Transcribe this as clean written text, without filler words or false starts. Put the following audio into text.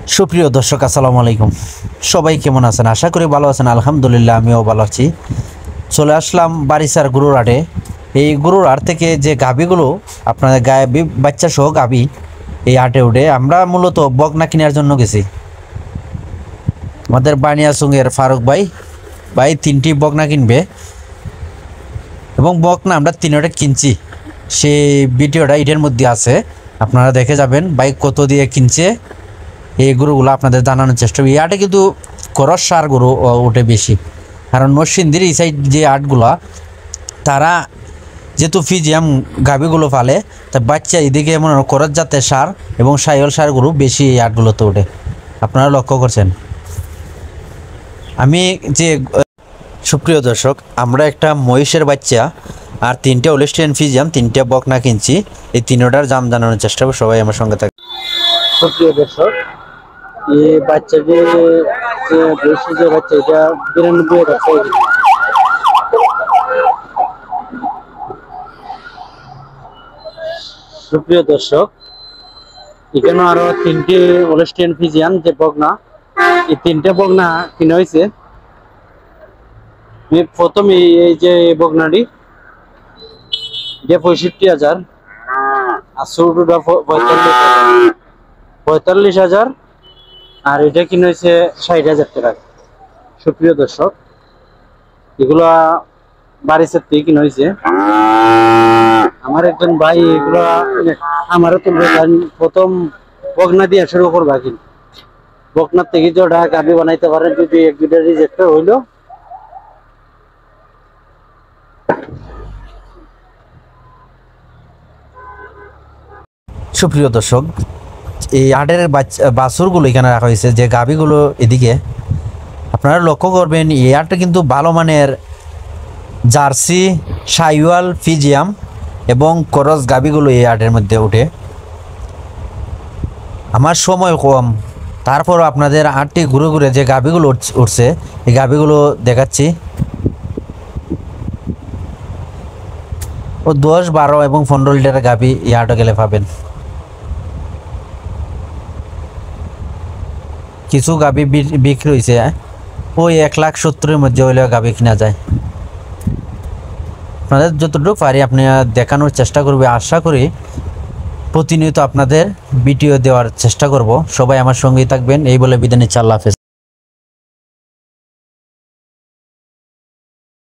সুপ্রিয় দর্শক আসসালামু আলাইকুম। সবাই কেমন আছেন? আশা করি ভালো আছেন। আলহামদুলিল্লাহ আমিও ভালো আছি। চলে আসলাম বারিসার গরুর হাটে। এই গরুর হাট থেকে যে গাভীগুলো আপনাদের গায়ে বাচ্চা সহ গাভী এই হাটে উঠে আমরা মূলত বকনা কেনার জন্য গেছি। আমাদের বানিয়াসুঙ্গের ফারুক ভাই 3টি বকনা কিনবে এবং বকনা আমরা 3টা কিনছি। সেই ভিডিওটা এটার মধ্যে আছে, আপনারা দেখে যাবেন ভাই কত দিয়ে কিনছে। এই গরুগুলো আপনাদের জানানোর চেষ্টা করি। এই হাটে কিন্তু করস সার গরু ওঠে বেশি, কারণ নরসিংদীর এই সাইড যে হাটগুলা তারা যেহেতু ফিজিয়াম গাভীগুলো ফালে, তা বাচ্চা এদিকে মনে হয় করস জাতের সার এবং সাইওয়াল সার গরু বেশি এই হাটগুলোতে ওঠে, আপনারা লক্ষ্য করছেন। আমি যে সুপ্রিয় দর্শক, আমরা একটা মহিষের বাচ্চা আর 3টে ওলেস্টিয়ান ফিজিয়াম 3টে বকনা কিনছি। এই 3টার দাম জানানোর চেষ্টা করব, সবাই আমার সঙ্গে থাকে। সুপ্রিয় দর্শক, এই বাচ্চাটি দেশি যে বাচ্চা এটা 92,000 টাকা। সুপ্রিয় দর্শক, এখানে আরো 3টে ওলেস্টিয়ান ফিজিয়ান যে বকনা, এই 3টে বকনা কিনা হয়েছে। প্রথমে এই যে বকনাটি এটা 65,000 আর ছোটটা 45,000 আর এটা কিনে হয়েছে 60,000 টাকা। সুপ্রিয় দর্শক, এগুলা বারিসের থেকে কিনে হয়েছে। আমার একজন ভাই এগুলা আমারও তুলবে, প্রথম বকনা দিয়ে শুরু করবা, কিন্তু বকনার থেকে যেটা গাভী বানাইতে পারেন, যদি 1-2টা রিজেক্ট হইলো। সুপ্রিয় দর্শক, এই হাটের বাছুরগুলো এখানে রাখা হয়েছে, যে গাভীগুলো এদিকে আপনারা লক্ষ্য করবেন। এই হাটটা কিন্তু ভালো মানের জার্সি, সাইওয়াল, ফিজিয়াম এবং করস গাভীগুলো এই হাটের মধ্যে ওঠে। আমার সময় কম, তারপরও আপনাদের হাটটি ঘুরে ঘুরে যে গাভীগুলো উঠছে এই গাভীগুলো দেখাচ্ছি। ও 10, 12 এবং 15 লিটারের গাভী এই হাটে গেলে পাবেন। কিছু গাভী বিক্রি হয়েছে ওই 1,70,000-এর মধ্যে হইলে গাভী কিনা যায়। আপনাদের যতটুকু পারি আপনি দেখানোর চেষ্টা করবে। আশা করি প্রতিনিয়ত আপনাদের ভিডিও দেওয়ার চেষ্টা করব। সবাই আমার সঙ্গেই থাকবেন, এই বলে বিদায় নিচ্ছি। আল্লাহ হাফেজ।